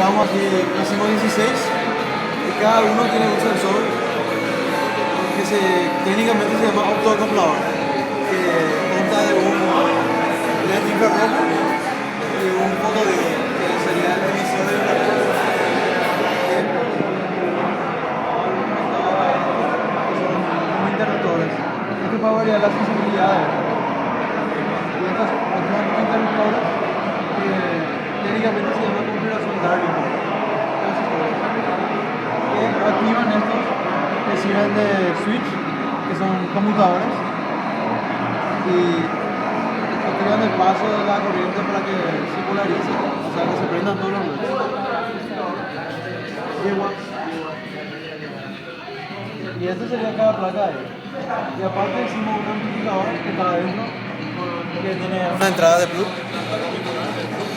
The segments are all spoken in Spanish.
Teníamos aquí, hicimos 16 y cada uno tiene un sensor que técnicamente se llama optoacoplador, que consta de un LED infrarrojo y un fotodiodo, que sería el emisor de infrarrojo. Son interruptores. Esto para variar las sensibilidades. Y estos son interruptores que técnicamente se llama configuración Darwin. Que activan estos que sirven de switch, que son conmutadores, y activan el paso de la corriente para que se polarice, o sea que se prendan todos los LEDs. Y este sería cada placa ahí. Y aparte hicimos un amplificador que está adentro, que tiene una entrada de Bluetooth.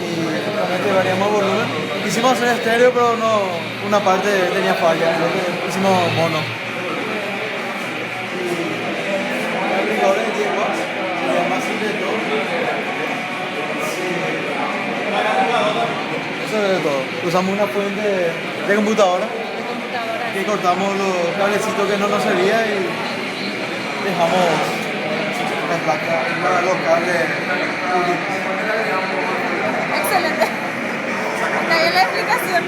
Y realmente variamos volumen. Quisimos hacer estéreo, pero no, una parte tenía falla, entonces hicimos mono. Y el amplificador es de 10 watts, sería más simple de todo. Eso es de todo. Usamos una fuente de computadora. Que cortamos los cablecitos que no nos servían y dejamos la placa, los cables útiles. Excelente. Hasta ahí la explicación.